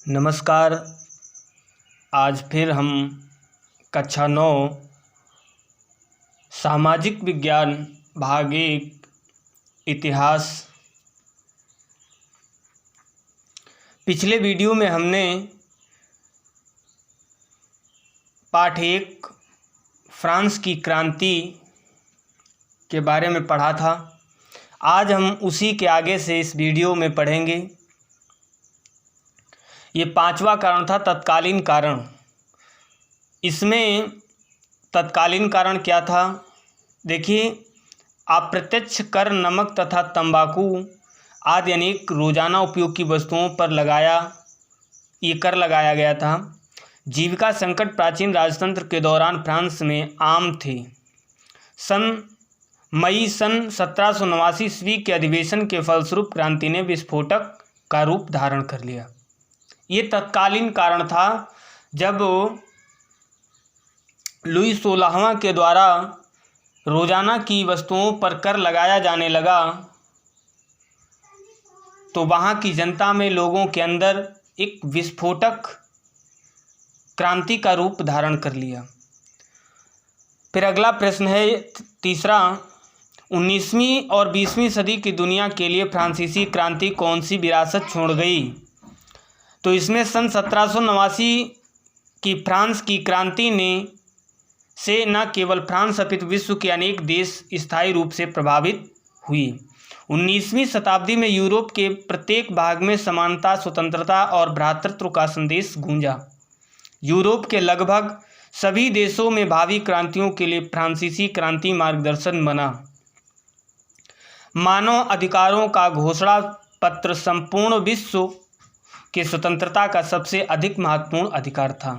नमस्कार। आज फिर हम कक्षा 9 सामाजिक विज्ञान भाग 1 इतिहास। पिछले वीडियो में हमने पाठ 1 फ्रांस की क्रांति के बारे में पढ़ा था। आज हम उसी के आगे से इस वीडियो में पढ़ेंगे। ये 5वां कारण था तत्कालीन कारण। इसमें तत्कालीन कारण क्या था? देखिए, अप्रत्यक्ष कर नमक तथा तंबाकू आदि अनेक रोजाना उपयोग की वस्तुओं पर ये कर लगाया गया था। जीविका संकट प्राचीन राजतंत्र के दौरान फ्रांस में आम थे। मई सन 1789 ईस्वी के अधिवेशन के फलस्वरूप क्रांति ने विस्फोटक का रूप धारण कर लिया। ये तत्कालीन कारण था। जब लुई 16वां के द्वारा रोजाना की वस्तुओं पर कर लगाया जाने लगा तो वहाँ की जनता में, लोगों के अंदर एक विस्फोटक क्रांति का रूप धारण कर लिया। फिर अगला प्रश्न है तीसरा, 19वीं और 20वीं सदी की दुनिया के लिए फ्रांसीसी क्रांति कौन सी विरासत छोड़ गई? तो इसमें सन 1789 की फ्रांस की क्रांति से न केवल फ्रांस अपितु विश्व के अनेक देश स्थायी रूप से प्रभावित हुई। 19वीं शताब्दी में यूरोप के प्रत्येक भाग में समानता, स्वतंत्रता और भ्रातृत्व का संदेश गूंजा। यूरोप के लगभग सभी देशों में भावी क्रांतियों के लिए फ्रांसीसी क्रांति मार्गदर्शन बना। मानव अधिकारों का घोषणा पत्र संपूर्ण विश्व के स्वतंत्रता का सबसे अधिक महत्वपूर्ण अधिकार था।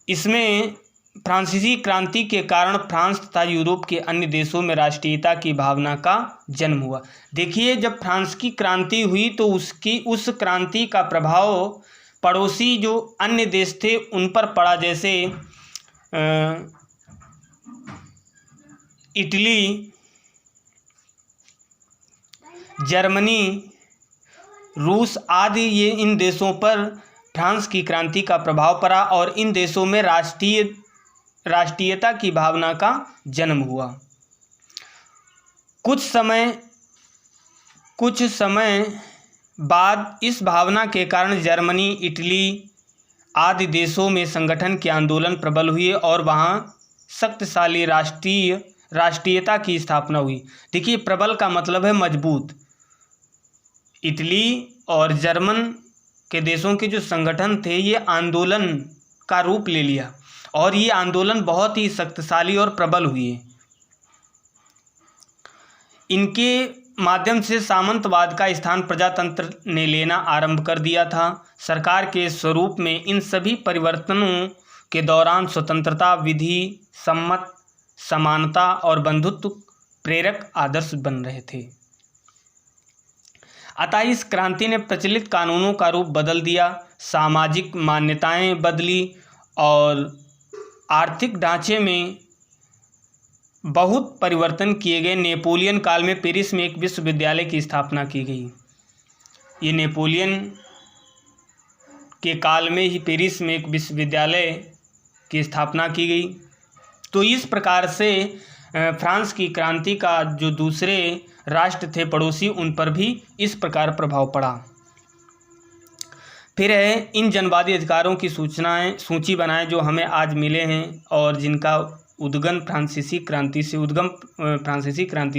इसमें फ्रांसीसी क्रांति के कारण फ्रांस तथा यूरोप के अन्य देशों में राष्ट्रीयता की भावना का जन्म हुआ। देखिए, जब फ्रांस की क्रांति हुई तो उस क्रांति का प्रभाव पड़ोसी जो अन्य देश थे उन पर पड़ा, जैसे इटली, जर्मनी, रूस आदि, ये इन देशों पर फ्रांस की क्रांति का प्रभाव पड़ा और इन देशों में राष्ट्रीयता की भावना का जन्म हुआ। कुछ समय बाद इस भावना के कारण जर्मनी, इटली आदि देशों में संगठन के आंदोलन प्रबल हुए और वहाँ शक्तिशाली राष्ट्रीयता की स्थापना हुई। देखिए, प्रबल का मतलब है मजबूत। इटली और जर्मन के देशों के जो संगठन थे ये आंदोलन का रूप ले लिया और ये आंदोलन बहुत ही शक्तिशाली और प्रबल हुए। इनके माध्यम से सामंतवाद का स्थान प्रजातंत्र ने लेना आरंभ कर दिया था। सरकार के स्वरूप में इन सभी परिवर्तनों के दौरान स्वतंत्रता, विधि सम्मत, समानता और बंधुत्व प्रेरक आदर्श बन रहे थे। अतः इस क्रांति ने प्रचलित कानूनों का रूप बदल दिया, सामाजिक मान्यताएं बदली और आर्थिक ढांचे में बहुत परिवर्तन किए गए। नेपोलियन काल में पेरिस में एक विश्वविद्यालय की स्थापना की गई। ये नेपोलियन के काल में ही पेरिस में एक विश्वविद्यालय की स्थापना की गई। तो इस प्रकार से फ्रांस की क्रांति का जो दूसरे राष्ट्र थे पड़ोसी, उन पर भी इस प्रकार प्रभाव पड़ा। फिर है इन जनवादी अधिकारों की सूची बनाएं जो हमें आज मिले हैं और जिनका उद्गम फ्रांसीसी क्रांति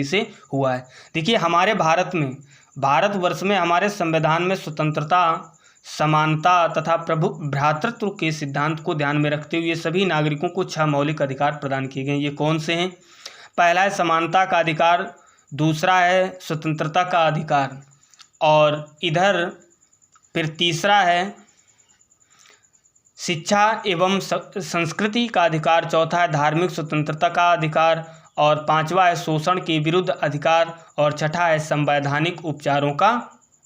से हुआ है। देखिए, हमारे भारतवर्ष में हमारे संविधान में स्वतंत्रता, समानता तथा भ्रातृत्व के सिद्धांत को ध्यान में रखते हुए सभी नागरिकों को 6 मौलिक अधिकार प्रदान किए गए। ये कौन से हैं? पहला है समानता का अधिकार, दूसरा है स्वतंत्रता का अधिकार और इधर फिर तीसरा है शिक्षा एवं संस्कृति का अधिकार, चौथा है धार्मिक स्वतंत्रता का अधिकार और पांचवा है शोषण के विरुद्ध अधिकार और छठा है संवैधानिक उपचारों का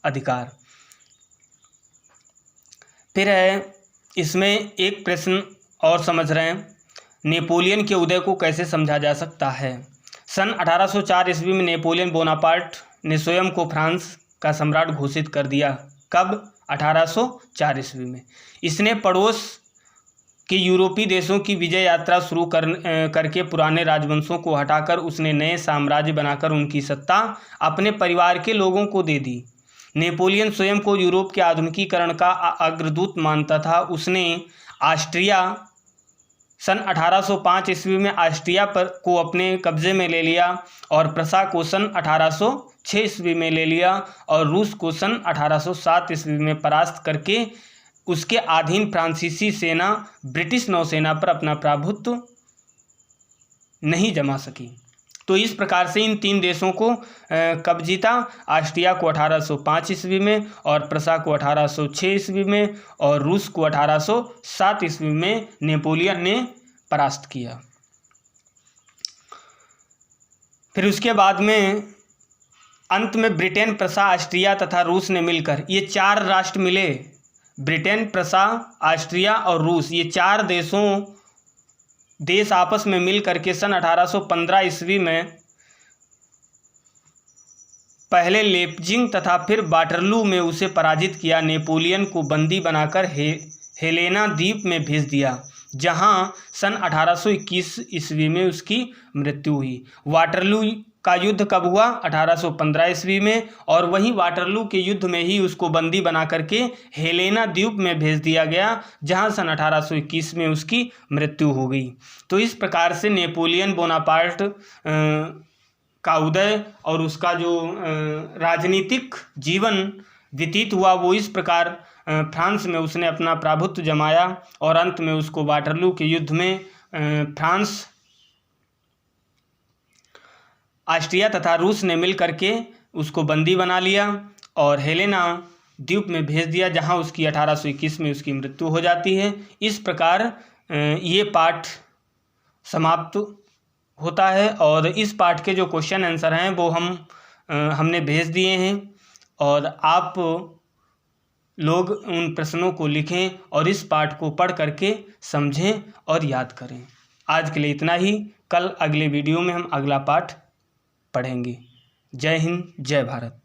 अधिकार। फिर है इसमें एक प्रश्न और समझ रहे हैं, नेपोलियन के उदय को कैसे समझा जा सकता है? सन 1804 ईस्वी में नेपोलियन बोनापार्ट ने स्वयं को फ्रांस का सम्राट घोषित कर दिया। कब? 1804 ईस्वी में। इसने पड़ोस के यूरोपीय देशों की विजय यात्रा शुरू करके पुराने राजवंशों को हटाकर उसने नए साम्राज्य बनाकर उनकी सत्ता अपने परिवार के लोगों को दे दी। नेपोलियन स्वयं को यूरोप के आधुनिकीकरण का अग्रदूत मानता था। उसने ऑस्ट्रिया सन 1805 ईस्वी में ऑस्ट्रिया को अपने कब्जे में ले लिया और प्रसा को सन 1806 ईस्वी में ले लिया और रूस को सन 1807 ईस्वी में परास्त करके उसके अधीन फ्रांसीसी सेना ब्रिटिश नौसेना पर अपना प्रभुत्व नहीं जमा सकी। तो इस प्रकार से इन तीन देशों को कब जीता? ऑस्ट्रिया को 1805 ईस्वी में और प्रसा को 1806 ईस्वी में और रूस को 1807 ईस्वी में नेपोलियन ने परास्त किया। फिर उसके बाद में अंत में ब्रिटेन, प्रसा, ऑस्ट्रिया तथा रूस ने मिलकर ये चार राष्ट्र मिले। ब्रिटेन, प्रसा, ऑस्ट्रिया और रूस, ये चार देश आपस में मिल करके सन 1815 ईस्वी में पहले लेप्जिग तथा फिर वाटरलू में उसे पराजित किया। नेपोलियन को बंदी बनाकर हेलेना द्वीप में भेज दिया, जहां सन 1821 ईस्वी में उसकी मृत्यु हुई। वाटरलू का युद्ध कब हुआ? 1815 ईस्वी में, और वहीं वाटरलू के युद्ध में ही उसको बंदी बना करके हेलेना द्वीप में भेज दिया गया, जहां सन 1821 में उसकी मृत्यु हो गई। तो इस प्रकार से नेपोलियन बोनापार्ट का उदय और उसका जो राजनीतिक जीवन व्यतीत हुआ वो इस प्रकार फ्रांस में उसने अपना प्रभुत्व जमाया और अंत में उसको वाटरलू के युद्ध में फ्रांस, ऑस्ट्रिया तथा रूस ने मिल करके उसको बंदी बना लिया और हेलेना द्वीप में भेज दिया, जहां उसकी 1821 में उसकी मृत्यु हो जाती है। इस प्रकार ये पाठ समाप्त होता है और इस पाठ के जो क्वेश्चन आंसर हैं वो हमने भेज दिए हैं और आप लोग उन प्रश्नों को लिखें और इस पाठ को पढ़ करके समझें और याद करें। आज के लिए इतना ही। कल अगले वीडियो में हम अगला पाठ पढ़ेंगे। जय हिंद, जय भारत।